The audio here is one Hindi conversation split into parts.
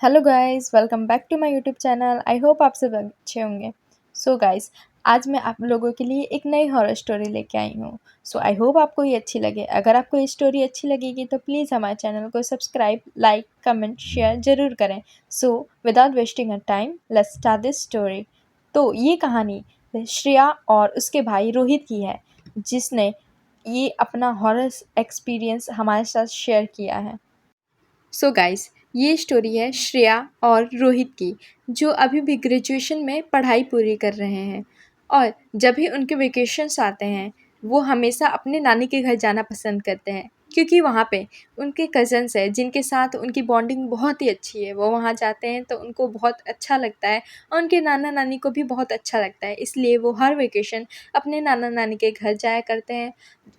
Hello guys, welcome back to my YouTube channel. I hope आप सब अच्छे होंगे। सो गाइस, आज मैं आप लोगों के लिए एक नई हॉरर स्टोरी लेके आई हूँ। सो आई होप आपको ये अच्छी लगे। अगर आपको ये स्टोरी अच्छी लगेगी तो प्लीज़ हमारे चैनल को सब्सक्राइब, लाइक, कमेंट, शेयर ज़रूर करें। So without wasting a time, let's start this story. तो ये कहानी श्रेया और उसके भाई रोहित की है, जिसने ये अपना हॉरर एक्सपीरियंस हमारे साथ शेयर किया है। सो गाइस, ये स्टोरी है श्रेया और रोहित की, जो अभी भी ग्रेजुएशन में पढ़ाई पूरी कर रहे हैं। और जब भी उनके वेकेशंस आते हैं, वो हमेशा अपने नानी के घर जाना पसंद करते हैं, क्योंकि वहाँ पे उनके कज़न्स हैं जिनके साथ उनकी बॉन्डिंग बहुत ही अच्छी है। वो वहाँ जाते हैं तो उनको बहुत अच्छा लगता है और उनके नाना नानी को भी बहुत अच्छा लगता है, इसलिए वो हर वेकेशन अपने नाना नानी के घर जाया करते हैं।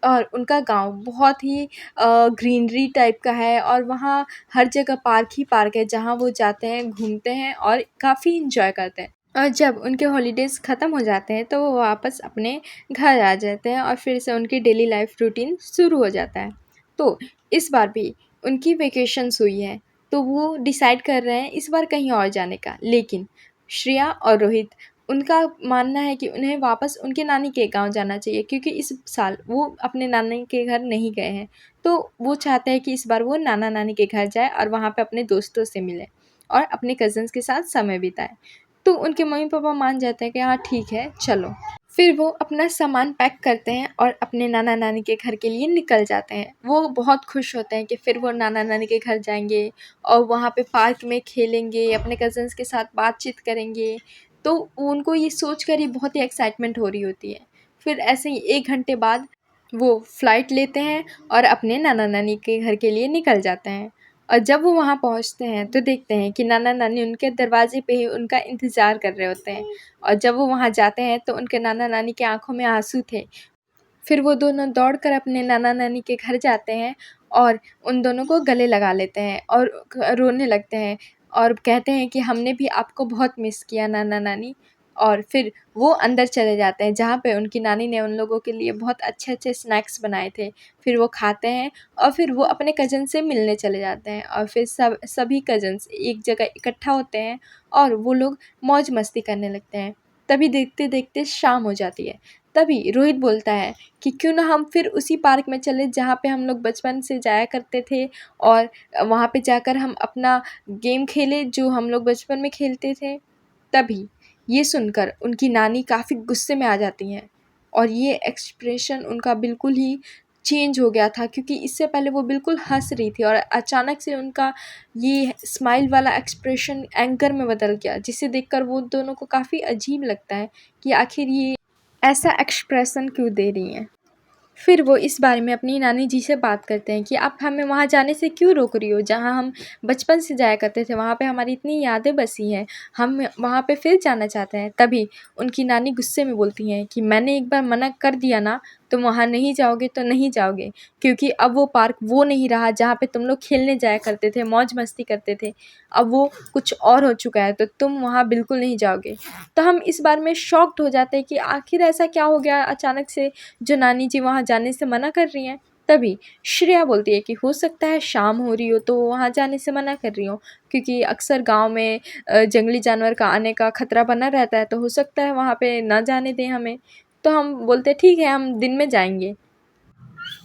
और उनका गांव बहुत ही ग्रीनरी टाइप का है और वहाँ हर जगह पार्क ही पार्क है, जहाँ वो जाते हैं, घूमते हैं और काफ़ी इंजॉय करते हैं। और जब उनके हॉलीडेज़ ख़त्म हो जाते हैं तो वो वापस अपने घर आ जाते हैं और फिर से उनकी डेली लाइफ रूटीन शुरू हो जाता है। तो इस बार भी उनकी वेकेशंस हुई है, तो वो डिसाइड कर रहे हैं इस बार कहीं और जाने का। लेकिन श्रेया और रोहित, उनका मानना है कि उन्हें वापस उनके नानी के गाँव जाना चाहिए, क्योंकि इस साल वो अपने नानी के घर नहीं गए हैं। तो वो चाहते हैं कि इस बार वो नाना नानी के घर जाए और वहाँ पे अपने दोस्तों से मिले और अपने कज़न्स के साथ समय बिताए। तो उनके मम्मी पापा मान जाते हैं कि हाँ ठीक है, चलो। फिर वो अपना सामान पैक करते हैं और अपने नाना नानी के घर के लिए निकल जाते हैं। वो बहुत खुश होते हैं कि फिर वो नाना नानी के घर जाएंगे और वहाँ पे पार्क में खेलेंगे, अपने कज़न्स के साथ बातचीत करेंगे। तो उनको ये सोच कर ही बहुत ही एक्साइटमेंट हो रही होती है। फिर ऐसे ही 1 घंटे बाद वो फ़्लाइट लेते हैं और अपने नाना नानी के घर के लिए निकल जाते हैं। और जब वो वहाँ पहुँचते हैं तो देखते हैं कि नाना नानी उनके दरवाजे पे ही उनका इंतज़ार कर रहे होते हैं। और जब वो वहाँ जाते हैं तो उनके नाना नानी की आँखों में आँसू थे। फिर वो दोनों दौड़कर अपने नाना नानी के घर जाते हैं और उन दोनों को गले लगा लेते हैं और रोने लगते हैं और कहते हैं कि हमने भी आपको बहुत मिस किया नाना नानी। और फिर वो अंदर चले जाते हैं, जहाँ पे उनकी नानी ने उन लोगों के लिए बहुत अच्छे अच्छे स्नैक्स बनाए थे। फिर वो खाते हैं और फिर वो अपने कज़न से मिलने चले जाते हैं और फिर सभी कज़न्स एक जगह इकट्ठा होते हैं और वो लोग मौज मस्ती करने लगते हैं। तभी देखते देखते शाम हो जाती है। तभी रोहित बोलता है कि क्यों ना हम फिर उसी पार्क में चले जहाँ पे हम लोग बचपन से जाया करते थे और वहाँ पे जाकर हम अपना गेम खेले जो हम लोग बचपन में खेलते थे। तभी ये सुनकर उनकी नानी काफ़ी गुस्से में आ जाती हैं और ये एक्सप्रेशन उनका बिल्कुल ही चेंज हो गया था, क्योंकि इससे पहले वो बिल्कुल हंस रही थी और अचानक से उनका ये स्माइल वाला एक्सप्रेशन एंकर में बदल गया, जिसे देखकर वो दोनों को काफ़ी अजीब लगता है कि आखिर ये ऐसा एक्सप्रेशन क्यों दे रही हैं। फिर वो इस बारे में अपनी नानी जी से बात करते हैं कि आप हमें वहाँ जाने से क्यों रोक रही हो, जहाँ हम बचपन से जाया करते थे, वहाँ पे हमारी इतनी यादें बसी हैं, हम वहाँ पे फिर जाना चाहते हैं। तभी उनकी नानी गुस्से में बोलती हैं कि मैंने एक बार मना कर दिया ना, तुम वहाँ नहीं जाओगे तो नहीं जाओगे, क्योंकि अब वो पार्क वो नहीं रहा जहाँ पे तुम लोग खेलने जाया करते थे, मौज मस्ती करते थे। अब वो कुछ और हो चुका है, तो तुम वहाँ बिल्कुल नहीं जाओगे। तो हम इस बारे में शॉक्ड हो जाते हैं कि आखिर ऐसा क्या हो गया अचानक से जो नानी जी वहाँ जाने से मना कर रही हैं। तभी श्रेया बोलती है कि हो सकता है शाम हो रही हो तो वो वहाँ जाने से मना कर रही हो, क्योंकि अक्सर गांव में जंगली जानवर का आने का खतरा बना रहता है, तो हो सकता है वहाँ पे ना जाने दें हमें। तो हम बोलते ठीक है, हम दिन में जाएंगे।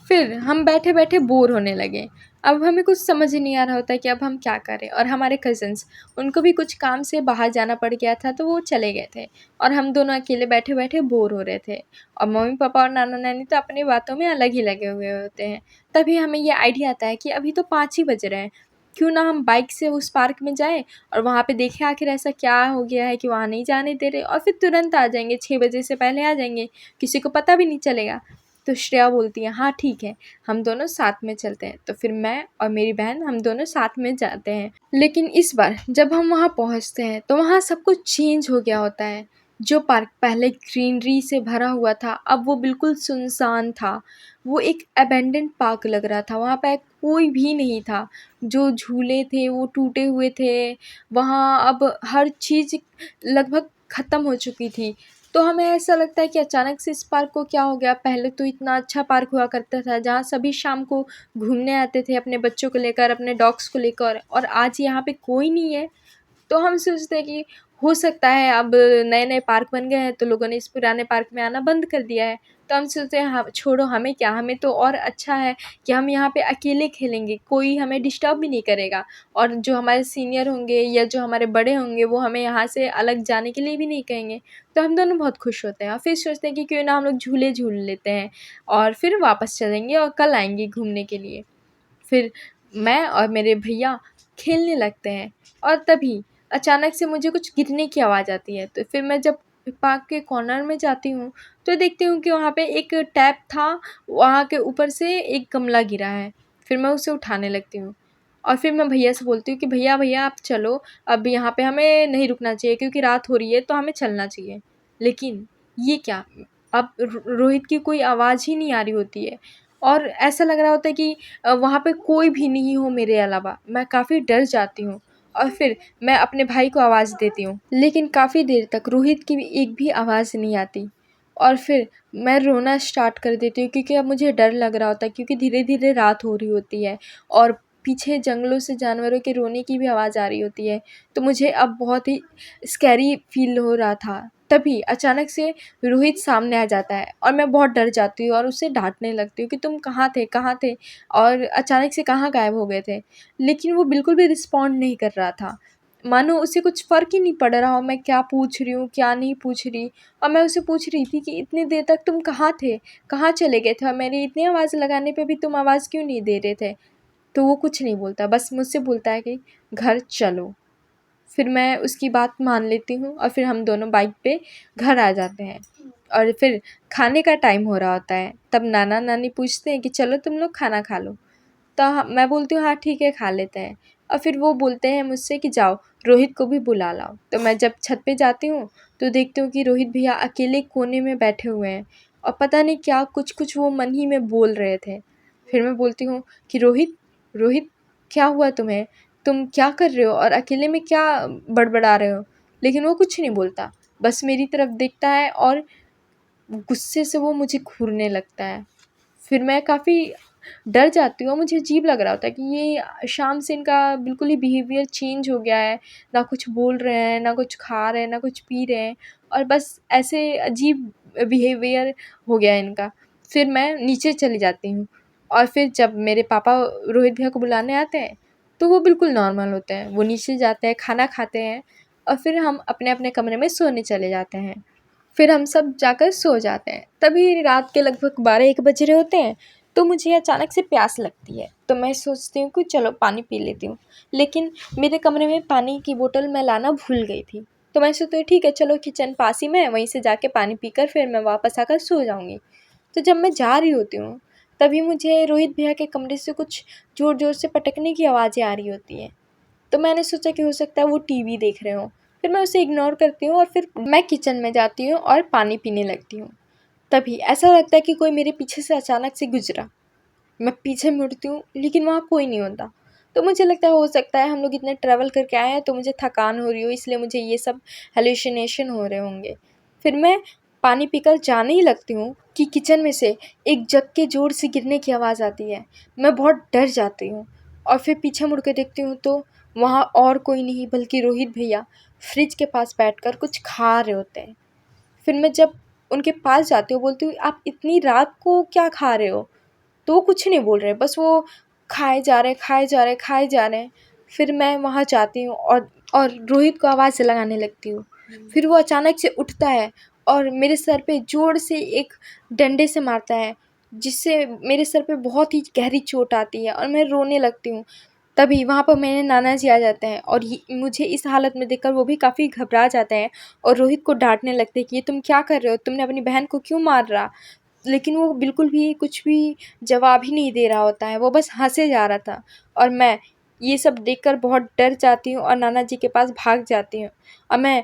फिर हम बैठे-बैठे बोर होने लगे। अब हमें कुछ समझ ही नहीं आ रहा होता कि अब हम क्या करें, और हमारे कज़िन्स, उनको भी कुछ काम से बाहर जाना पड़ गया था तो वो चले गए थे और हम दोनों अकेले बैठे-बैठे बोर हो रहे थे। और मम्मी-पापा और नाना-नानी तो अपनी बातों में अलग ही लगे हुए होते हैं। तभी हमें ये आइडिया आता है कि अभी तो 5 ही बज रहे हैं, क्यों ना हम बाइक से उस पार्क में जाएँ और वहाँ पे देखें आखिर ऐसा क्या हो गया है कि वहाँ नहीं जाने दे रहे, और फिर तुरंत आ जाएँगे, 6 बजे से पहले आ जाएँगे, किसी को पता भी नहीं चलेगा। तो श्रेया बोलती है हाँ ठीक है, हम दोनों साथ में चलते हैं। तो फिर मैं और मेरी बहन हम दोनों साथ में जाते हैं। लेकिन इस बार जब हम वहाँ पहुँचते हैं तो वहाँ सब कुछ चेंज हो गया होता है। जो पार्क पहले ग्रीनरी से भरा हुआ था, अब वो बिल्कुल सुनसान था। वो एक अबैंडन्ड पार्क लग रहा था, वहाँ पे कोई भी नहीं था। जो झूले थे वो टूटे हुए थे, वहाँ अब हर चीज़ लगभग ख़त्म हो चुकी थी। तो हमें ऐसा लगता है कि अचानक से इस पार्क को क्या हो गया? पहले तो इतना अच्छा पार्क हुआ करता था, जहाँ सभी शाम को घूमने आते थे अपने बच्चों को लेकर, अपने डॉग्स को लेकर, और आज यहाँ पे कोई नहीं है। तो हम सोचते हैं कि हो सकता है अब नए-नए पार्क बन गए हैं तो लोगों ने इस पुराने पार्क में आना बंद कर दिया है। तो हम सोचते हैं हाँ, छोड़ो हमें क्या, हमें तो और अच्छा है कि हम यहाँ पे अकेले खेलेंगे, कोई हमें डिस्टर्ब भी नहीं करेगा, और जो हमारे सीनियर होंगे या जो हमारे बड़े होंगे वो हमें यहाँ से अलग जाने के लिए भी नहीं कहेंगे। तो हम दोनों बहुत खुश होते हैं और फिर सोचते हैं कि क्यों ना हम लोग झूले झूल लेते हैं और फिर वापस चलेंगे और कल आएँगे घूमने के लिए। फिर मैं और मेरे भैया खेलने लगते हैं और तभी अचानक से मुझे कुछ गिरने की आवाज़ आती है। तो फिर मैं जब पार्क के कॉर्नर में जाती हूँ तो देखती हूँ कि वहाँ पे एक टैप था, वहाँ के ऊपर से एक गमला गिरा है। फिर मैं उसे उठाने लगती हूँ और फिर मैं भैया से बोलती हूँ कि भैया भैया आप चलो, अब यहाँ पे हमें नहीं रुकना चाहिए क्योंकि रात हो रही है तो हमें चलना चाहिए। लेकिन ये क्या, अब रोहित की कोई आवाज़ ही नहीं आ रही होती है और ऐसा लग रहा होता है कि वहाँ पे कोई भी नहीं हो मेरे अलावा। मैं काफ़ी डर जाती हूँ और फिर मैं अपने भाई को आवाज़ देती हूँ, लेकिन काफ़ी देर तक रोहित की भी एक भी आवाज़ नहीं आती और फिर मैं रोना स्टार्ट कर देती हूँ क्योंकि अब मुझे डर लग रहा होता है क्योंकि धीरे-धीरे रात हो रही होती है और पीछे जंगलों से जानवरों के रोने की भी आवाज़ आ रही होती है। तो मुझे अब बहुत ही स्कैरी फ़ील हो रहा था। तभी अचानक से रोहित सामने आ जाता है और मैं बहुत डर जाती हूँ और उसे डाँटने लगती हूँ कि तुम कहाँ थे, कहाँ थे? और अचानक से कहाँ गायब हो गए थे? लेकिन वो बिल्कुल भी रिस्पॉन्ड नहीं कर रहा था। मानो उसे कुछ फ़र्क ही नहीं पड़ रहा हो मैं क्या पूछ रही हूँ, क्या नहीं पूछ रही। और मैं उससे पूछ रही थी कि इतनी देर तक तुम कहाँ थे? कहाँ चले गए थे? और मेरी इतनी आवाज़ लगाने पे भी तुम आवाज़ क्यों नहीं दे रहे थे? तो वो कुछ नहीं बोलता, बस मुझसे बोलता है कि घर चलो। फिर मैं उसकी बात मान लेती हूँ और फिर हम दोनों बाइक पे घर आ जाते हैं और फिर खाने का टाइम हो रहा होता है। तब नाना-नानी पूछते हैं कि चलो तुम लोग खाना खा लो। तो मैं बोलती हूँ हाँ ठीक है खा लेते हैं और फिर वो बोलते हैं मुझसे कि जाओ रोहित को भी बुला लाओ। तो मैं जब छत पे जाती हूँ तो देखती हूँ कि रोहित भैया अकेले कोने में बैठे हुए हैं और पता नहीं क्या कुछ-कुछ वो मन ही में बोल रहे थे। फिर मैं बोलती हूँ कि रोहित, रोहित क्या हुआ तुम्हें? तुम क्या कर रहे हो और अकेले में क्या बड़बड़ा रहे हो? लेकिन वो कुछ नहीं बोलता, बस मेरी तरफ देखता है और गुस्से से वो मुझे घूरने लगता है। फिर मैं काफ़ी डर जाती हूँ और मुझे अजीब लग रहा होता है कि ये शाम से इनका बिल्कुल ही बिहेवियर चेंज हो गया है। ना कुछ बोल रहे हैं, ना कुछ खा रहे हैं, ना कुछ पी रहे हैं और बस ऐसे अजीब बिहेवियर हो गया है इनका। फिर मैं नीचे चली जाती हूँ और फिर जब मेरे पापा रोहित भैया को बुलाने आते हैं, तो वो बिल्कुल नॉर्मल होते हैं। वो नीचे जाते हैं, खाना खाते हैं और फिर हम अपने-अपने कमरे में सोने चले जाते हैं। फिर हम सब जाकर सो जाते हैं। तभी रात के लगभग 12-1 बज रहे होते हैं, तो मुझे अचानक से प्यास लगती है। तो मैं सोचती हूँ कि चलो पानी पी लेती हूँ। लेकिन मेरे कमरे में पानी की बोतल मैं लाना भूल गई थी। तो मैं सोचती हूँ ठीक है चलो किचन पास ही में है, वहीं से जाके पानी पीकर फिर मैं वापस आकर सो जाऊँगी। तो जब मैं जा रही होती हूँ, तभी मुझे रोहित भैया के कमरे से कुछ ज़ोर-ज़ोर से पटकने की आवाज़ें आ रही होती हैं। तो मैंने सोचा कि हो सकता है वो टीवी देख रहे हों। फिर मैं उसे इग्नोर करती हूँ और फिर मैं किचन में जाती हूँ और पानी पीने लगती हूँ। तभी ऐसा लगता है कि कोई मेरे पीछे से अचानक से गुज़रा। मैं पीछे मुड़ती हूँ लेकिन वहाँ कोई नहीं होता। तो मुझे लगता है हो सकता है हम लोग इतने ट्रैवल करके आए हैं तो मुझे थकान हो रही हो इसलिए मुझे ये सब हैलुसिनेशन हो रहे होंगे। फिर मैं पानी पीकर जाने ही लगती हूँ कि किचन में से एक जग के ज़ोर से गिरने की आवाज़ आती है। मैं बहुत डर जाती हूँ और फिर पीछे मुड़ के देखती हूँ तो वहाँ और कोई नहीं बल्कि रोहित भैया फ्रिज के पास बैठकर कुछ खा रहे होते हैं। फिर मैं जब उनके पास जाती हूँ बोलती हूँ आप इतनी रात को क्या खा रहे हो? तो वो कुछ नहीं बोल रहे, बस वो खाए जा रहे हैं, खाए जा रहे हैं, खाए जा रहे हैं। फिर मैं वहाँ जाती हूँ और रोहित को आवाज़ लगाने लगती हूँ। फिर वो अचानक से उठता है और मेरे सर पे ज़ोर से एक डंडे से मारता है, जिससे मेरे सर पे बहुत ही गहरी चोट आती है और मैं रोने लगती हूँ। तभी वहाँ पर मेरे नाना जी आ जाते हैं और ये मुझे इस हालत में देखकर वो भी काफ़ी घबरा जाते हैं और रोहित को डाँटने लगते हैं कि ये तुम क्या कर रहे हो? तुमने अपनी बहन को क्यों मारा? लेकिन वो बिल्कुल भी कुछ भी जवाब ही नहीं दे रहा होता है, वो बस हँसे जा रहा था और मैं ये सब देखकर बहुत डर जाती हूँ और नाना जी के पास भाग जाती हूँ और मैं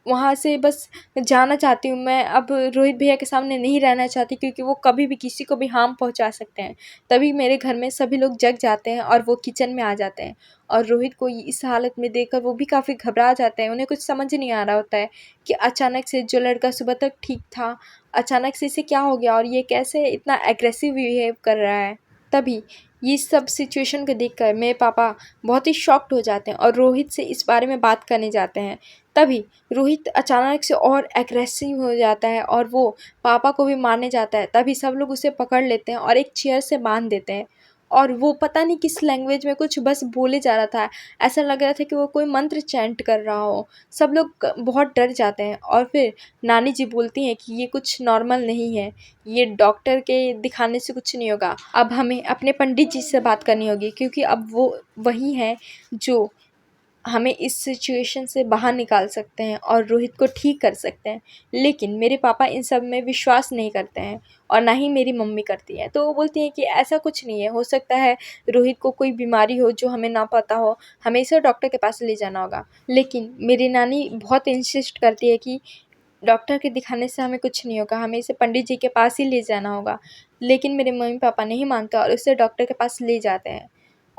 वहाँ से बस जाना चाहती हूँ। मैं अब रोहित भैया के सामने नहीं रहना चाहती क्योंकि वो कभी भी किसी को भी हार्म पहुँचा सकते हैं। तभी मेरे घर में सभी लोग जग जाते हैं और वो किचन में आ जाते हैं और रोहित को इस हालत में देखकर वो भी काफ़ी घबरा जाते हैं। उन्हें कुछ समझ नहीं आ रहा होता है कि अचानक से जो लड़का सुबह तक ठीक था, अचानक से इसे क्या हो गया और ये कैसे इतना एग्रेसिव बिहेव कर रहा है। तभी ये सब सिचुएशन को देखकर मेरे पापा बहुत ही शॉक्ड हो जाते हैं और रोहित से इस बारे में बात करने जाते हैं। तभी रोहित अचानक से और एग्रेसिव हो जाता है और वो पापा को भी मारने जाता है। तभी सब लोग उसे पकड़ लेते हैं और एक चेयर से बांध देते हैं और वो पता नहीं किस लैंग्वेज में कुछ बस बोले जा रहा था। ऐसा लग रहा था कि वो कोई मंत्र चैंट कर रहा हो। सब लोग बहुत डर जाते हैं और फिर नानी जी बोलती हैं कि ये कुछ नॉर्मल नहीं है, ये डॉक्टर के दिखाने से कुछ नहीं होगा। अब हमें अपने पंडित जी से बात करनी होगी क्योंकि अब वो वही हैं जो हमें इस सिचुएशन से बाहर निकाल सकते हैं और रोहित को ठीक कर सकते हैं। लेकिन मेरे पापा इन सब में विश्वास नहीं करते हैं और ना ही मेरी मम्मी करती है। तो वो बोलती हैं कि ऐसा कुछ नहीं है, हो सकता है रोहित को कोई बीमारी हो जो हमें ना पता हो, हमें इसे डॉक्टर के पास ले जाना होगा। लेकिन मेरी नानी बहुत इंसिस्ट करती है कि डॉक्टर के दिखाने से हमें कुछ नहीं होगा, हमें इसे पंडित जी के पास ही ले जाना होगा। लेकिन मेरे मम्मी पापा नहीं मानते और उसे डॉक्टर के पास ले जाते हैं।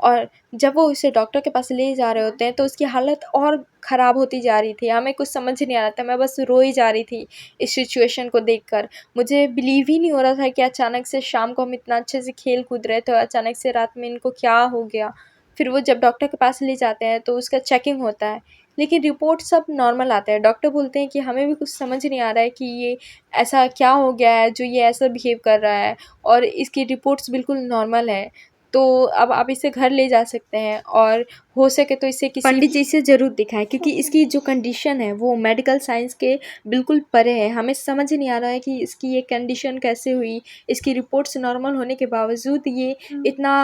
और जब वो उसे डॉक्टर के पास ले जा रहे होते हैं तो उसकी हालत और ख़राब होती जा रही थी। हमें कुछ समझ नहीं आ रहा था, मैं बस रो ही जा रही थी इस सिचुएशन को देखकर। मुझे बिलीव ही नहीं हो रहा था कि अचानक से शाम को हम इतना अच्छे से खेल कूद रहे थे और अचानक से रात में इनको क्या हो गया। फिर वो जब डॉक्टर के पास ले जाते हैं तो उसका चेकिंग होता है, लेकिन रिपोर्ट सब नॉर्मल आता है। डॉक्टर बोलते हैं कि हमें भी कुछ समझ नहीं आ रहा है कि ये ऐसा क्या हो गया है जो ये ऐसा बिहेव कर रहा है और इसकी रिपोर्ट्स बिल्कुल नॉर्मल है। तो अब आप इसे घर ले जा सकते हैं और हो सके तो इसे किसी पंडित जी से ज़रूर दिखाएं क्योंकि इसकी जो कंडीशन है वो मेडिकल साइंस के बिल्कुल परे है। हमें समझ नहीं आ रहा है कि इसकी ये कंडीशन कैसे हुई, इसकी रिपोर्ट्स नॉर्मल होने के बावजूद ये इतना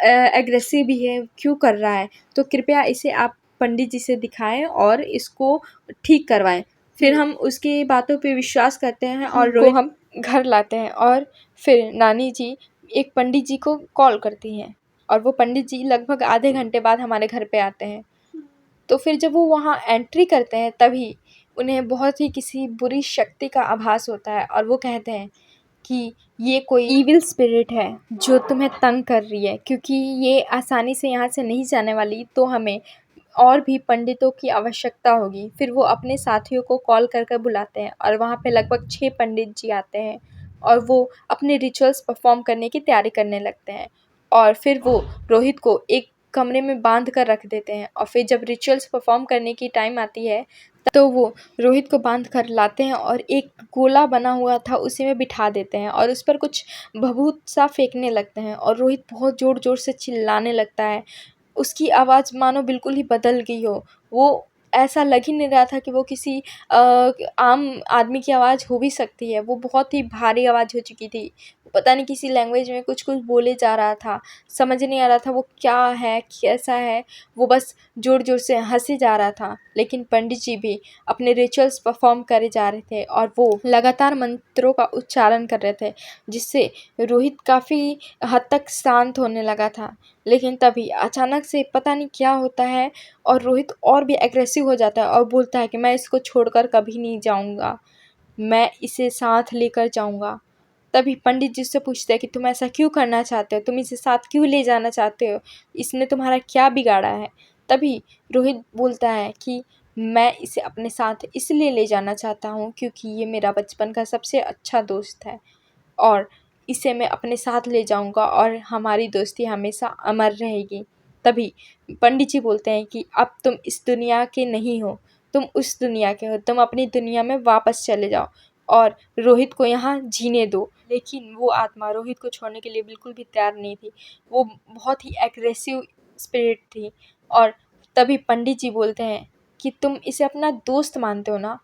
एग्रेसिव बिहेव क्यों कर रहा है। तो कृपया इसे आप पंडित जी से दिखाएं और इसको ठीक करवाएं। फिर हम उसकी बातों पे विश्वास करते हैं और रोहित को हम घर लाते हैं और फिर नानी जी एक पंडित जी को कॉल करती हैं और वो पंडित जी लगभग आधे घंटे बाद हमारे घर पे आते हैं। तो फिर जब वो वहाँ एंट्री करते हैं तभी उन्हें बहुत ही किसी बुरी शक्ति का आभास होता है और वो कहते हैं कि ये कोई ईविल स्पिरिट है जो तुम्हें तंग कर रही है, क्योंकि ये आसानी से यहाँ से नहीं जाने वाली, तो हमें और भी पंडितों की आवश्यकता होगी। फिर वो अपने साथियों को कॉल कर कर बुलाते हैं और वहाँ पे लगभग 6 पंडित जी आते हैं और वो अपने रिचुअल्स परफॉर्म करने की तैयारी करने लगते हैं। और फिर वो रोहित को एक कमरे में बांध कर रख देते हैं और फिर जब रिचुअल्स परफॉर्म करने की टाइम आती है तो वो रोहित को बांध कर लाते हैं और एक गोला बना हुआ था उसी में बिठा देते हैं और उस पर कुछ भभूत सा फेंकने लगते हैं और रोहित बहुत ज़ोर ज़ोर से चिल्लाने लगता है। उसकी आवाज़ मानो बिल्कुल ही बदल गई हो। वो ऐसा लग ही नहीं रहा था कि वो किसी आम आदमी की आवाज़ हो भी सकती है। वो बहुत ही भारी आवाज़ हो चुकी थी। पता नहीं किसी लैंग्वेज में कुछ-कुछ बोले जा रहा था। समझ नहीं आ रहा था वो क्या है, कैसा है? वो बस ज़ोर-ज़ोर से हँसे जा रहा था। लेकिन पंडित जी भी अपने रिचुअल्स परफ़ॉर्म करे जा रहे थे और वो लगातार मंत्रों का उच्चारण कर रहे थे, जिससे रोहित काफ़ी हद तक शांत होने लगा था। लेकिन तभी अचानक से पता नहीं क्या होता है और रोहित और भी एग्रेसिव हो जाता है और बोलता है कि मैं इसको छोड़कर कभी नहीं जाऊँगा, मैं इसे साथ लेकर जाऊँगा। तभी पंडित जी से पूछते हैं कि तुम ऐसा क्यों करना चाहते हो? तुम इसे साथ क्यों ले जाना चाहते हो? इसने तुम्हारा क्या बिगाड़ा है? तभी रोहित बोलता है कि मैं इसे अपने साथ इसलिए ले जाना चाहता हूँ क्योंकि ये मेरा बचपन का सबसे अच्छा दोस्त है और इसे मैं अपने साथ ले जाऊँगा और हमारी दोस्ती हमेशा अमर रहेगी। तभी पंडित जी बोलते हैं कि अब तुम इस दुनिया के नहीं हो, तुम उस दुनिया के हो, तुम अपनी दुनिया में वापस चले जाओ और रोहित को यहाँ जीने दो। लेकिन वो आत्मा रोहित को छोड़ने के लिए बिल्कुल भी तैयार नहीं थी। वो बहुत ही एग्रेसिव स्पिरिट थी और तभी पंडित जी बोलते हैं कि तुम इसे अपना दोस्त मानते हो ना?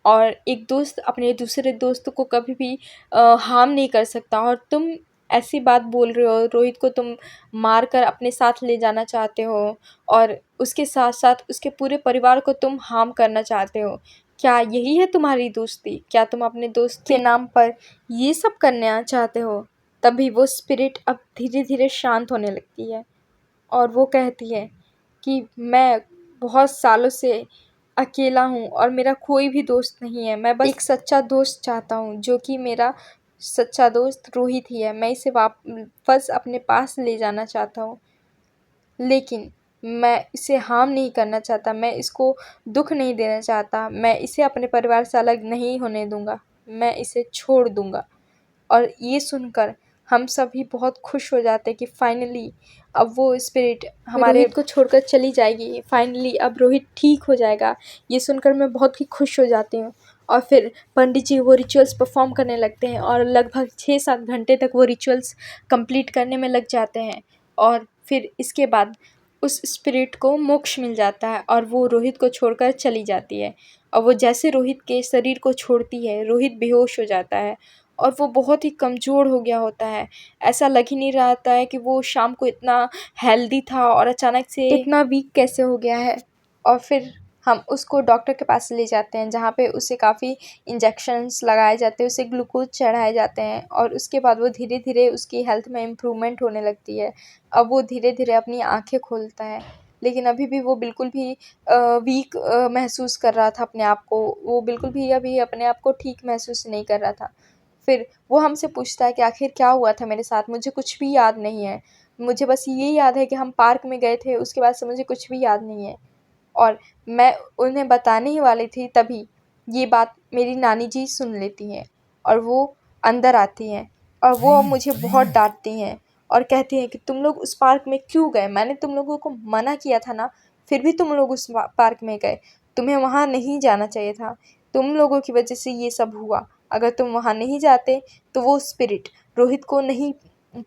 और एक दोस्त अपने दूसरे दोस्त को कभी भी हार्म नहीं कर सकता और तुम ऐसी बात बोल रहे हो, रोहित को तुम मार कर अपने साथ ले जाना चाहते हो और उसके साथ-साथ उसके पूरे परिवार को तुम हार्म करना चाहते हो। क्या यही है तुम्हारी दोस्ती? क्या तुम अपने दोस्त के नाम पर ये सब करना चाहते हो? तभी वो स्पिरिट अब धीरे-धीरे शांत होने लगती है और वो कहती है कि मैं बहुत सालों से अकेला हूँ और मेरा कोई भी दोस्त नहीं है। मैं बस एक सच्चा दोस्त चाहता हूँ, जो कि मेरा सच्चा दोस्त रोहित ही है। मैं इसे वापस अपने पास ले जाना चाहता हूँ, लेकिन मैं इसे हार्म नहीं करना चाहता, मैं इसको दुःख नहीं देना चाहता, मैं इसे अपने परिवार से अलग नहीं होने दूँगा, मैं इसे छोड़ दूँगा। और ये सुनकर हम सभी बहुत खुश हो जाते हैं कि फाइनली अब वो स्पिरिट हमारे रोहित को छोड़कर चली जाएगी। फाइनली अब रोहित ठीक हो जाएगा। ये सुनकर मैं बहुत ही खुश हो जाती हूँ। और फिर पंडित जी वो रिचुअल्स परफॉर्म करने लगते हैं और लगभग 6-7 घंटे तक वो रिचुअल्स कंप्लीट करने में लग जाते हैं। और फिर इसके बाद उस स्पिरिट को मोक्ष मिल जाता है और वो रोहित को छोड़कर चली जाती है। और वो जैसे रोहित के शरीर को छोड़ती है, रोहित बेहोश हो जाता है और वो बहुत ही कमज़ोर हो गया होता है। ऐसा लग ही नहीं रहा था है कि वो शाम को इतना हेल्दी था और अचानक से इतना वीक कैसे हो गया है। और फिर हम उसको डॉक्टर के पास ले जाते हैं, जहाँ पे उसे काफ़ी इंजेक्शंस लगाए जाते हैं, उसे ग्लूकोज़ चढ़ाए जाते हैं और उसके बाद वो धीरे-धीरे उसकी हेल्थ में इम्प्रूवमेंट होने लगती है। अब वो धीरे-धीरे अपनी आँखें खोलता है, लेकिन अभी भी वो बिल्कुल भी वीक महसूस कर रहा था अपने आप को। वो बिल्कुल भी अभी अपने आप को ठीक महसूस नहीं कर रहा था। फिर वो हमसे पूछता है कि आखिर क्या हुआ था मेरे साथ? मुझे कुछ भी याद नहीं है। मुझे बस ये याद है कि हम पार्क में गए थे, उसके बाद से मुझे कुछ भी याद नहीं है। और मैं उन्हें बताने ही वाली थी, तभी ये बात मेरी नानी जी सुन लेती हैं और वो अंदर आती हैं और वो मुझे बहुत डाँटती हैं और कहती हैं कि तुम लोग उस पार्क में क्यों गए? मैंने तुम लोगों को मना किया था ना, फिर भी तुम लोग उस पार्क में गए। तुम्हें वहाँ नहीं जाना चाहिए था। तुम लोगों की वजह से ये सब हुआ। अगर तुम वहाँ नहीं जाते तो वो स्पिरिट रोहित को नहीं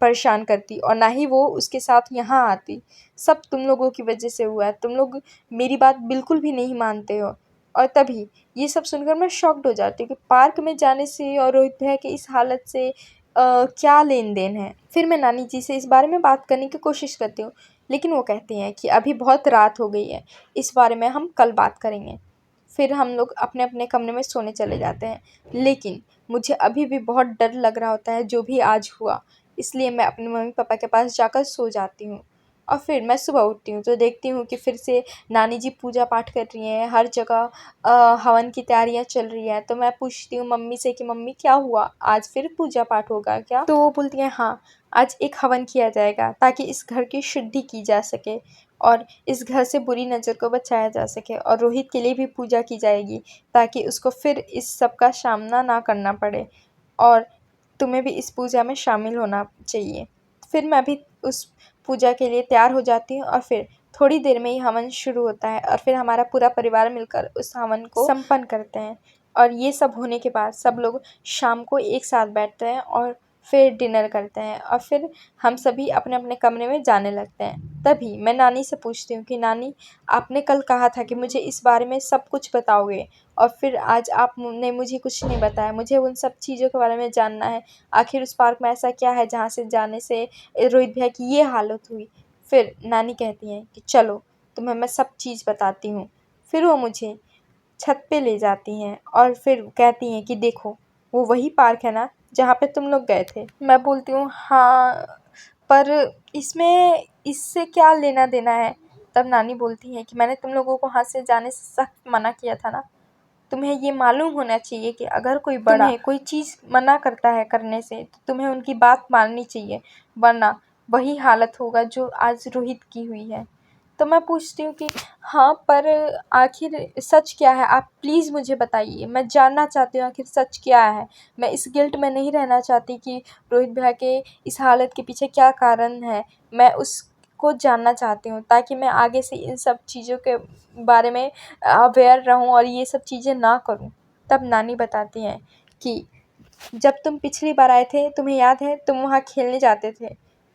परेशान करती और ना ही वो उसके साथ यहाँ आती। सब तुम लोगों की वजह से हुआ है। तुम लोग मेरी बात बिल्कुल भी नहीं मानते हो। और तभी ये सब सुनकर मैं शॉक्ड हो जाती हूँ कि पार्क में जाने से और रोहित भैया की इस हालत से क्या लेन देन है। फिर मैं नानी जी से इस बारे में बात करने की कोशिश करती हूँ, लेकिन वो कहती हैं कि अभी बहुत रात हो गई है, इस बारे में हम कल बात करेंगे। फिर हम लोग अपने अपने कमरे में सोने चले जाते हैं, लेकिन मुझे अभी भी बहुत डर लग रहा होता है जो भी आज हुआ, इसलिए मैं अपने मम्मी पापा के पास जाकर सो जाती हूँ। और फिर मैं सुबह उठती हूँ तो देखती हूँ कि फिर से नानी जी पूजा पाठ कर रही हैं, हर जगह हवन की तैयारियाँ चल रही हैं। तो मैं पूछती हूँ मम्मी से कि मम्मी क्या हुआ, आज फिर पूजा पाठ होगा क्या? तो वो बोलती हैं हाँ, आज एक हवन किया जाएगा ताकि इस घर की शुद्धि की जा सके और इस घर से बुरी नज़र को बचाया जा सके, और रोहित के लिए भी पूजा की जाएगी ताकि उसको फिर इस सब का सामना ना करना पड़े, और तुम्हें भी इस पूजा में शामिल होना चाहिए। फिर मैं भी उस पूजा के लिए तैयार हो जाती हूँ और फिर थोड़ी देर में ही हवन शुरू होता है और फिर हमारा पूरा परिवार मिलकर उस हवन को संपन्न करते हैं। और ये सब होने के बाद सब लोग शाम को एक साथ बैठते हैं और फिर डिनर करते हैं और फिर हम सभी अपने अपने कमरे में जाने लगते हैं। तभी मैं नानी से पूछती हूँ कि नानी, आपने कल कहा था कि मुझे इस बारे में सब कुछ बताओगे, और फिर आज आपने मुझे कुछ नहीं बताया। मुझे उन सब चीज़ों के बारे में जानना है। आखिर उस पार्क में ऐसा क्या है जहाँ से जाने से रोहित भैया की ये हालत हुई? फिर नानी कहती हैं कि चलो तुम्हें मैं सब चीज़ बताती हूँ। फिर वो मुझे छत पे ले जाती हैं और फिर कहती हैं कि देखो, वो वही पार्क है ना जहाँ पे तुम लोग गए थे? मैं बोलती हूँ हाँ, पर इसमें इससे क्या लेना देना है? तब नानी बोलती हैं कि मैंने तुम लोगों को वहाँ से जाने से सख्त मना किया था ना। तुम्हें ये मालूम होना चाहिए कि अगर कोई बड़ा तुम्हें कोई चीज़ मना करता है करने से, तो तुम्हें उनकी बात माननी चाहिए, वरना वही हालत होगा जो आज रोहित की हुई है। तो मैं पूछती हूँ कि हाँ, पर आखिर सच क्या है? आप प्लीज़ मुझे बताइए, मैं जानना चाहती हूँ आखिर सच क्या है। मैं इस गिल्ट में नहीं रहना चाहती कि रोहित भैया के इस हालत के पीछे क्या कारण है। मैं उसको जानना चाहती हूँ ताकि मैं आगे से इन सब चीज़ों के बारे में अवेयर रहूँ और ये सब चीज़ें ना करूँ। तब नानी बताती हैं कि जब तुम पिछली बार आए थे, तुम्हें याद है, तुम वहाँ खेलने जाते थे।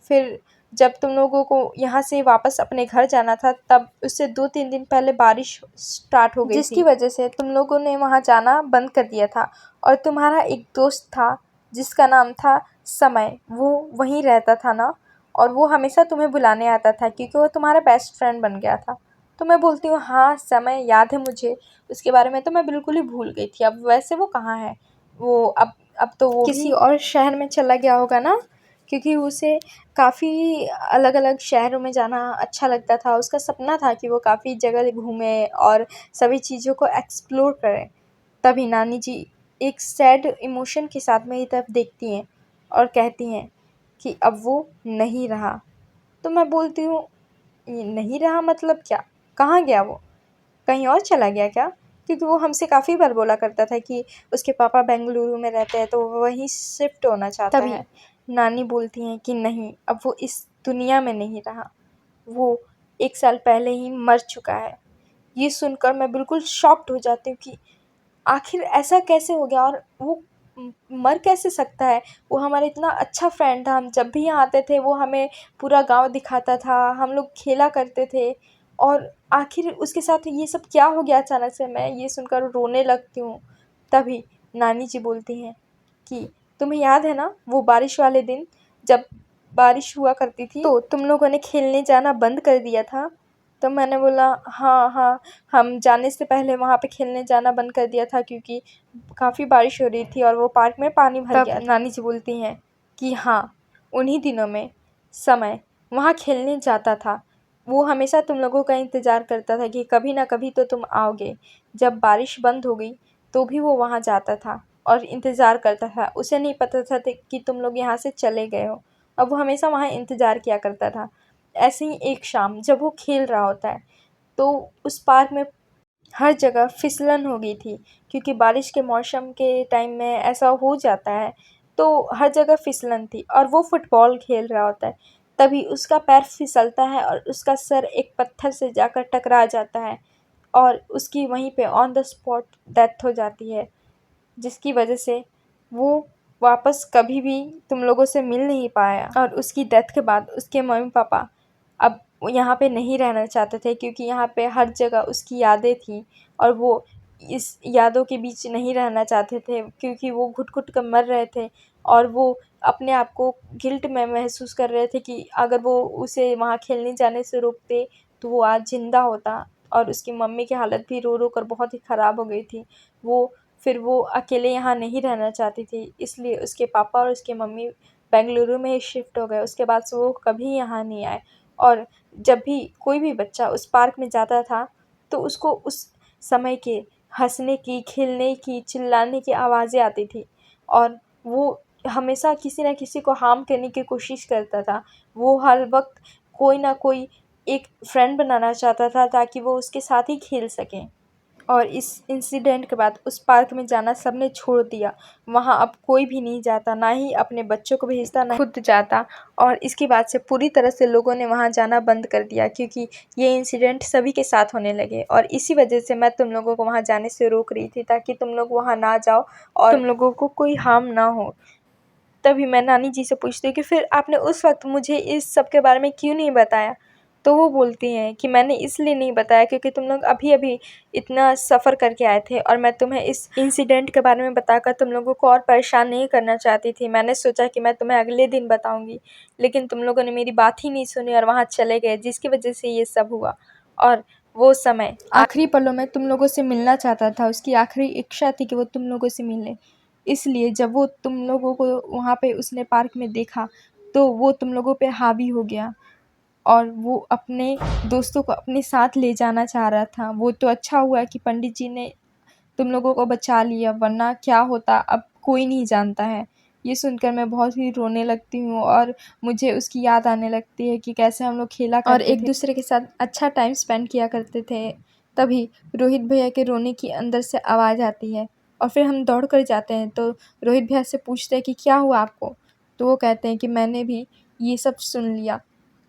फिर जब तुम लोगों को यहाँ से वापस अपने घर जाना था, तब उससे 2-3 दिन पहले बारिश स्टार्ट हो गई थी, जिसकी वजह से तुम लोगों ने वहाँ जाना बंद कर दिया था। और तुम्हारा एक दोस्त था जिसका नाम था समय, वो वहीं रहता था ना, और वो हमेशा तुम्हें बुलाने आता था क्योंकि वो तुम्हारा बेस्ट फ्रेंड बन गया था। तो मैं बोलती हूँ हाँ, समय याद है मुझे, उसके बारे में तो मैं बिल्कुल ही भूल गई थी। अब वैसे वो कहाँ है? वो अब तो वो किसी और शहर में चला गया होगा ना, क्योंकि उसे काफ़ी अलग-अलग शहरों में जाना अच्छा लगता था। उसका सपना था कि वो काफ़ी जगह घूमे और सभी चीज़ों को एक्सप्लोर करे। तभी नानी जी एक सैड इमोशन के साथ मेरी तरफ देखती हैं और कहती हैं कि अब वो नहीं रहा। तो मैं बोलती हूँ, ये नहीं रहा मतलब क्या? कहाँ गया वो? कहीं और चला गया क्या? क्योंकि वो हमसे काफ़ी बार बोला करता था कि उसके पापा बेंगलुरु में रहते हैं, तो वो वहीं शिफ्ट होना चाहता है। नानी बोलती हैं कि नहीं, अब वो इस दुनिया में नहीं रहा। वो 1 साल पहले ही मर चुका है। ये सुनकर मैं बिल्कुल शॉक्ड हो जाती हूँ कि आखिर ऐसा कैसे हो गया, और वो मर कैसे सकता है? वो हमारा इतना अच्छा फ्रेंड था, हम जब भी यहाँ आते थे वो हमें पूरा गाँव दिखाता था, हम लोग खेला करते थे, और आखिर उसके साथ ये सब क्या हो गया अचानक से? मैं ये सुनकर रोने लगती हूँ। तभी नानी जी बोलती हैं कि तुम्हें याद है ना वो बारिश वाले दिन, जब बारिश हुआ करती थी तो तुम लोगों ने खेलने जाना बंद कर दिया था? तो मैंने बोला हाँ, हाँ, हम जाने से पहले वहाँ पे खेलने जाना बंद कर दिया था क्योंकि काफ़ी बारिश हो रही थी और वो पार्क में पानी भर गया था। नानी जी बोलती हैं कि हाँ, उन्हीं दिनों में समय वहाँ खेलने जाता था। वो हमेशा तुम लोगों का इंतज़ार करता था कि कभी ना कभी तो तुम आओगे। जब बारिश बंद हो गई तो भी वो वहाँ जाता था और इंतज़ार करता था। उसे नहीं पता था कि तुम लोग यहाँ से चले गए हो। अब वो हमेशा वहाँ इंतज़ार किया करता था। ऐसे ही एक शाम जब वो खेल रहा होता है तो उस पार्क में हर जगह फिसलन हो गई थी, क्योंकि बारिश के मौसम के टाइम में ऐसा हो जाता है। तो हर जगह फिसलन थी और वो फुटबॉल खेल रहा होता है। तभी उसका पैर फिसलता है और उसका सर एक पत्थर से जाकर टकरा जाता है और उसकी वहीं पे ऑन द स्पॉट डेथ हो जाती है, जिसकी वजह से वो वापस कभी भी तुम लोगों से मिल नहीं पाया। और उसकी डेथ के बाद उसके मम्मी-पापा अब यहाँ पे नहीं रहना चाहते थे, क्योंकि यहाँ पे हर जगह उसकी यादें थी और वो इस यादों के बीच नहीं रहना चाहते थे, क्योंकि वो घुट-घुट कर मर रहे थे और वो अपने आप को गिल्ट में महसूस कर रहे थे कि अगर वो उसे वहाँ खेलने जाने से रोकते तो वो आज ज़िंदा होता। और उसकी मम्मी की हालत भी रो-रो कर बहुत ही ख़राब हो गई थी। फिर वो अकेले यहाँ नहीं रहना चाहती थी, इसलिए उसके पापा और उसकी मम्मी बेंगलुरु में ही शिफ्ट हो गए। उसके बाद से वो कभी यहाँ नहीं आए। और जब भी कोई भी बच्चा उस पार्क में जाता था तो उसको उस समय के हँसने की, खेलने की, चिल्लाने की आवाज़ें आती थी और वो हमेशा किसी न किसी को हार्म करने की कोशिश करता था। वो हर वक़्त कोई ना कोई एक फ्रेंड बनाना चाहता था ताकि वो उसके साथ ही खेल सकें। और इस इंसिडेंट के बाद उस पार्क में जाना सबने छोड़ दिया। वहाँ अब कोई भी नहीं जाता, ना ही अपने बच्चों को भेजता, ना खुद जाता। और इसके बाद से पूरी तरह से लोगों ने वहाँ जाना बंद कर दिया, क्योंकि ये इंसिडेंट सभी के साथ होने लगे और इसी वजह से मैं तुम लोगों को वहाँ जाने से रोक रही थी, ताकि तुम लोग वहाँ ना जाओ और तुम लोगों को कोई हार्म ना हो। तभी मैं नानी जी से पूछती हूँ कि फिर आपने उस वक़्त मुझे इस सब के बारे में क्यों नहीं बताया? तो वो बोलती हैं कि मैंने इसलिए नहीं बताया क्योंकि तुम लोग अभी-अभी इतना सफ़र करके आए थे और मैं तुम्हें इस इंसिडेंट के बारे में बताकर तुम लोगों को और परेशान नहीं करना चाहती थी। मैंने सोचा कि मैं तुम्हें अगले दिन बताऊँगी, लेकिन तुम लोगों ने मेरी बात ही नहीं सुनी और वहाँ चले गए, जिसकी वजह से ये सब हुआ। और वो समय आखिरी पलों में तुम लोगों से मिलना चाहता था, उसकी आखिरी इच्छा थी कि वो तुम लोगों से मिले। इसलिए जब वो तुम लोगों को वहाँ पे उसने पार्क में देखा, तो वो तुम लोगों पे हावी हो गया और वो अपने दोस्तों को अपने साथ ले जाना चाह रहा था। वो तो अच्छा हुआ कि पंडित जी ने तुम लोगों को बचा लिया, वरना क्या होता अब कोई नहीं जानता है। ये सुनकर मैं बहुत ही रोने लगती हूँ और मुझे उसकी याद आने लगती है कि कैसे हम लोग खेला करते थे और एक-दूसरे के साथ अच्छा टाइम स्पेंड किया करते थे। तभी रोहित भैया के रोने की अंदर से आवाज़ आती है और फिर हम दौड़ कर जाते हैं, तो रोहित भैया से पूछते हैं कि क्या हुआ आपको? तो वो कहते हैं कि मैंने भी ये सब सुन लिया।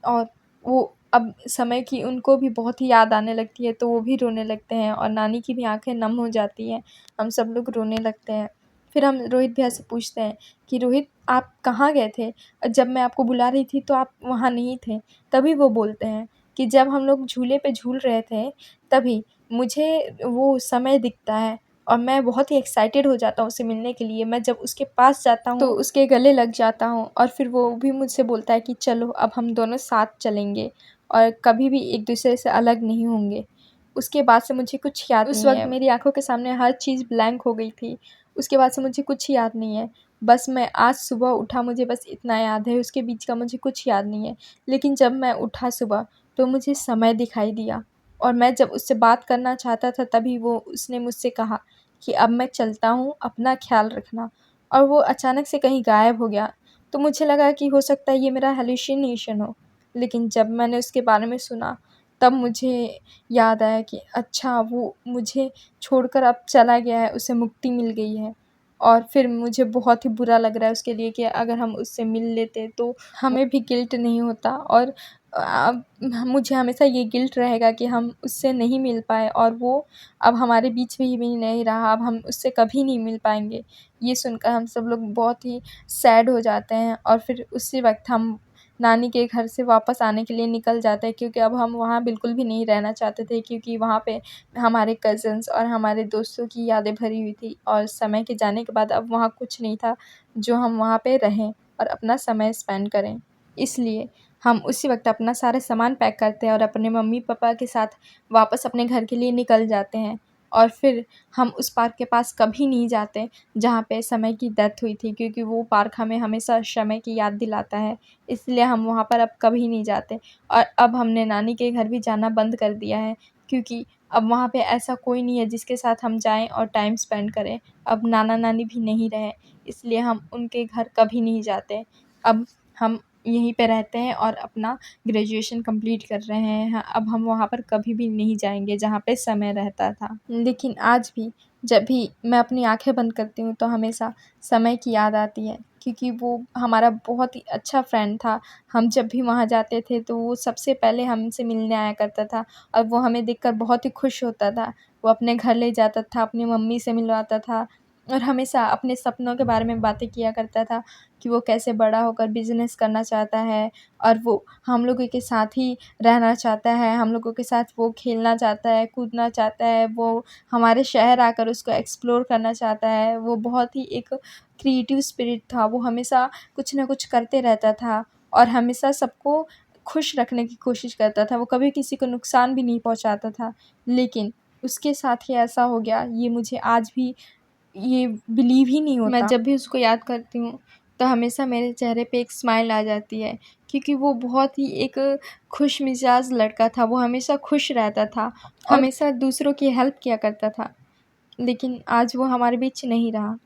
और वो अब समय की उनको भी बहुत ही याद आने लगती है, तो वो भी रोने लगते हैं और नानी की भी आँखें नम हो जाती हैं। हम सब लोग रोने लगते हैं। फिर हम रोहित भैया से पूछते हैं कि रोहित, आप कहाँ गए थे? जब मैं आपको बुला रही थी तो आप वहाँ नहीं थे। तभी वो बोलते हैं कि जब हम लोग झूले पे झूल रहे थे, तभी मुझे वो समय दिखता है और मैं बहुत ही एक्साइटेड हो जाता हूँ उससे मिलने के लिए। मैं जब उसके पास जाता हूँ तो उसके गले लग जाता हूँ और फिर वो भी मुझसे बोलता है कि चलो अब हम दोनों साथ चलेंगे और कभी भी एक-दूसरे से अलग नहीं होंगे। उसके बाद से मुझे कुछ याद नहीं है। उस वक़्त मेरी आँखों के सामने हर चीज़ ब्लैंक हो गई थी। उसके बाद से मुझे कुछ याद नहीं है। बस मैं आज सुबह उठा, मुझे बस इतना याद है, उसके बीच का मुझे कुछ याद नहीं है। लेकिन जब मैं उठा सुबह तो मुझे समय दिखाई दिया और मैं जब उससे बात करना चाहता था तभी उसने मुझसे कहा कि अब मैं चलता हूँ, अपना ख़्याल रखना। और वो अचानक से कहीं गायब हो गया। तो मुझे लगा कि हो सकता है ये मेरा हैलुसिनेशन हो। लेकिन जब मैंने उसके बारे में सुना तब मुझे याद आया कि अच्छा, वो मुझे छोड़कर अब चला गया है, उसे मुक्ति मिल गई है। और फिर मुझे बहुत ही बुरा लग रहा है उसके लिए कि अगर हम उससे मिल लेते तो हमें भी गिल्ट नहीं होता। और अब मुझे हमेशा ये गिल्ट रहेगा कि हम उससे नहीं मिल पाए और वो अब हमारे बीच में भी नहीं रहा, अब हम उससे कभी नहीं मिल पाएँगे। ये सुनकर हम सब लोग बहुत ही सैड हो जाते हैं और फिर उसी वक़्त हम नानी के घर से वापस आने के लिए निकल जाते हैं, क्योंकि अब हम वहाँ बिल्कुल भी नहीं रहना चाहते थे, क्योंकि वहाँ पे हमारे कज़िन्स और हमारे दोस्तों की यादें भरी हुई थी और समय के जाने के बाद अब वहाँ कुछ नहीं था जो हम वहाँ पे रहें और अपना समय स्पेंड करें। इसलिए हम उसी वक़्त अपना सारा सामान पैक करते हैं और अपने मम्मी-पापा के साथ वापस अपने घर के लिए निकल जाते हैं। और फिर हम उस पार्क के पास कभी नहीं जाते जहाँ पे समय की डेथ हुई थी, क्योंकि वो पार्क हमें हमेशा समय की याद दिलाता है। इसलिए हम वहाँ पर अब कभी नहीं जाते और अब हमने नानी के घर भी जाना बंद कर दिया है, क्योंकि अब वहाँ पे ऐसा कोई नहीं है जिसके साथ हम जाएँ और टाइम स्पेंड करें। अब नाना-नानी भी नहीं रहे, इसलिए हम उनके घर कभी नहीं जाते। अब हम यहीं पे रहते हैं और अपना ग्रेजुएशन कंप्लीट कर रहे हैं। अब हम वहाँ पर कभी भी नहीं जाएँगे जहाँ पे समय रहता था। लेकिन आज भी जब भी मैं अपनी आँखें बंद करती हूँ तो हमेशा समय की याद आती है, क्योंकि वो हमारा बहुत ही अच्छा फ्रेंड था। हम जब भी वहाँ जाते थे तो वो सबसे पहले हमसे मिलने आया करता था और वो हमें देखकर बहुत ही खुश होता था। वो अपने घर ले जाता था, अपनी मम्मी से मिलवाता था और हमेशा अपने सपनों के बारे में बातें किया करता था कि वो कैसे बड़ा होकर बिज़नेस करना चाहता है और वो हम लोगों के साथ ही रहना चाहता है, हम लोगों के साथ वो खेलना चाहता है, कूदना चाहता है, वो हमारे शहर आकर उसको एक्सप्लोर करना चाहता है। वो बहुत ही एक क्रिएटिव स्पिरिट था, वो हमेशा कुछ ना कुछ करते रहता था और हमेशा सबको खुश रखने की कोशिश करता था। वो कभी किसी को नुकसान भी नहीं पहुँचाता था। लेकिन उसके साथ ही ऐसा हो गया, ये मुझे आज भी ये बिलीव ही नहीं होता। मैं जब भी उसको याद करती हूँ तो हमेशा मेरे चेहरे पे एक स्माइल आ जाती है, क्योंकि वो बहुत ही एक खुशमिज़ाज लड़का था। वो हमेशा खुश रहता था, हमेशा दूसरों की हेल्प किया करता था। लेकिन आज वो हमारे बीच नहीं रहा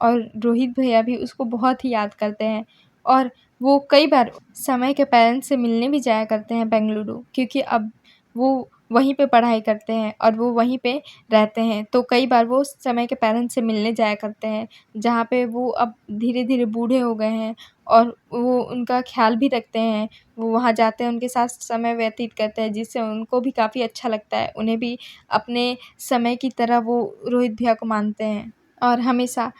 और रोहित भैया भी उसको बहुत ही याद करते हैं और वो कई बार समय के पेरेंट्स से मिलने भी जाया करते हैं बेंगलुरु, क्योंकि अब वो वहीं पे पढ़ाई करते हैं और वो वहीं पे रहते हैं। तो कई बार वो समय के पेरेंट्स से मिलने जाया करते हैं, जहाँ पे वो अब धीरे-धीरे बूढ़े हो गए हैं और वो उनका ख़्याल भी रखते हैं। वो वहाँ जाते हैं, उनके साथ समय व्यतीत करते हैं, जिससे उनको भी काफ़ी अच्छा लगता है। उन्हें भी अपने समय की तरह वो रोहित भैया को मानते हैं और हमेशा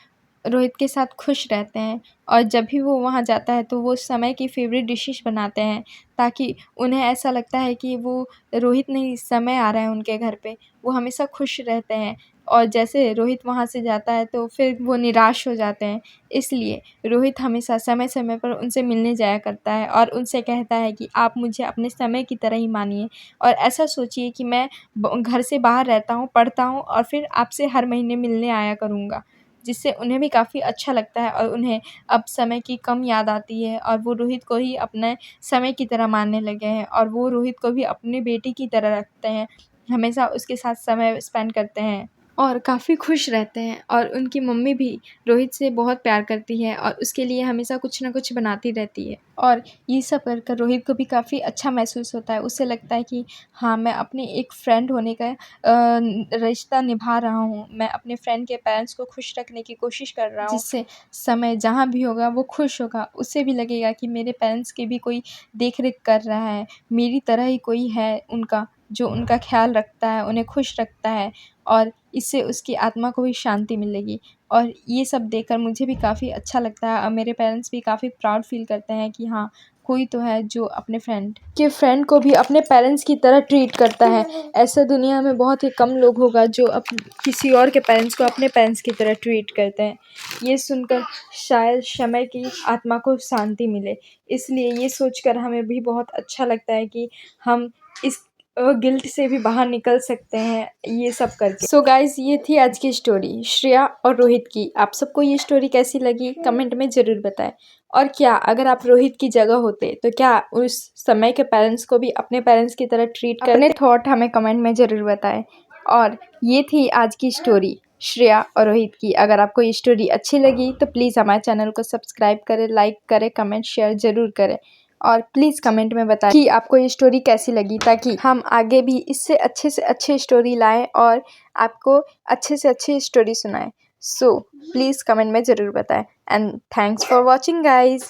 रोहित के साथ खुश रहते हैं। और जब भी वो वहाँ जाता है तो वो समय की फ़ेवरेट डिशेज़ बनाते हैं, ताकि उन्हें ऐसा लगता है कि वो रोहित नहीं, समय आ रहा है उनके घर पे। वो हमेशा खुश रहते हैं और जैसे रोहित वहाँ से जाता है तो फिर वो निराश हो जाते हैं। इसलिए रोहित हमेशा समय-समय पर उनसे मिलने जाया करता है और उनसे कहता है कि आप मुझे अपने समय की तरह ही मानिए और ऐसा सोचिए कि मैं घर से बाहर रहता हूँ, पढ़ता हूँ और फिर आपसे हर महीने मिलने आया करूँगा। जिससे उन्हें भी काफ़ी अच्छा लगता है और उन्हें अब समय की कम याद आती है और वो रोहित को ही अपने समय की तरह मानने लगे हैं और वो रोहित को भी अपने बेटे की तरह रखते हैं। हमेशा उसके साथ समय स्पेंड करते हैं और काफ़ी खुश रहते हैं और उनकी मम्मी भी रोहित से बहुत प्यार करती है और उसके लिए हमेशा कुछ न कुछ बनाती रहती है। और ये सब कर कर रोहित को भी काफ़ी अच्छा महसूस होता है। उसे लगता है कि हाँ, मैं अपने एक फ्रेंड होने का रिश्ता निभा रहा हूँ। मैं अपने फ्रेंड के पेरेंट्स को खुश रखने की कोशिश कर रहा हूँ, जिससे समय जहाँ भी होगा वो खुश होगा। उसे भी लगेगा कि मेरे पेरेंट्स की भी कोई देख-रेख कर रहा है, मेरी तरह ही कोई है उनका, जो उनका ख़्याल रखता है, उन्हें खुश रखता है और इससे उसकी आत्मा को भी शांति मिलेगी। और ये सब देखकर मुझे भी काफ़ी अच्छा लगता है और मेरे पेरेंट्स भी काफ़ी प्राउड फ़ील करते हैं कि हाँ, कोई तो है जो अपने फ्रेंड को भी अपने पेरेंट्स की तरह ट्रीट करता है। ऐसा दुनिया में बहुत ही कम लोग होगा जो किसी और के पेरेंट्स को अपने पेरेंट्स की तरह ट्रीट करते हैं। ये सुनकर शायद समय की आत्मा को शांति मिले। इसलिए ये सोचकर हमें भी बहुत अच्छा लगता है कि हम इस गिल्ट से भी बाहर निकल सकते हैं ये सब करके। सो गाइज़, ये थी आज की स्टोरी श्रेया और रोहित की। आप सबको ये स्टोरी कैसी लगी कमेंट में ज़रूर बताएं। और क्या अगर आप रोहित की जगह होते तो क्या उस समय के पेरेंट्स को भी अपने पेरेंट्स की तरह ट्रीट करते? अपने थॉट हमें कमेंट में ज़रूर बताएं। और ये थी आज की स्टोरी श्रेया और रोहित की। अगर आपको ये स्टोरी अच्छी लगी तो प्लीज़ हमारे चैनल को सब्सक्राइब करें, लाइक करें, कमेंट शेयर ज़रूर करें। और प्लीज़ कमेंट में बताएं कि आपको ये स्टोरी कैसी लगी, ताकि हम आगे भी इससे अच्छे से अच्छे स्टोरी लाएं और आपको अच्छे से अच्छी स्टोरी सुनाएं। सो प्लीज़ कमेंट में ज़रूर बताएं। And thanks for watching guys.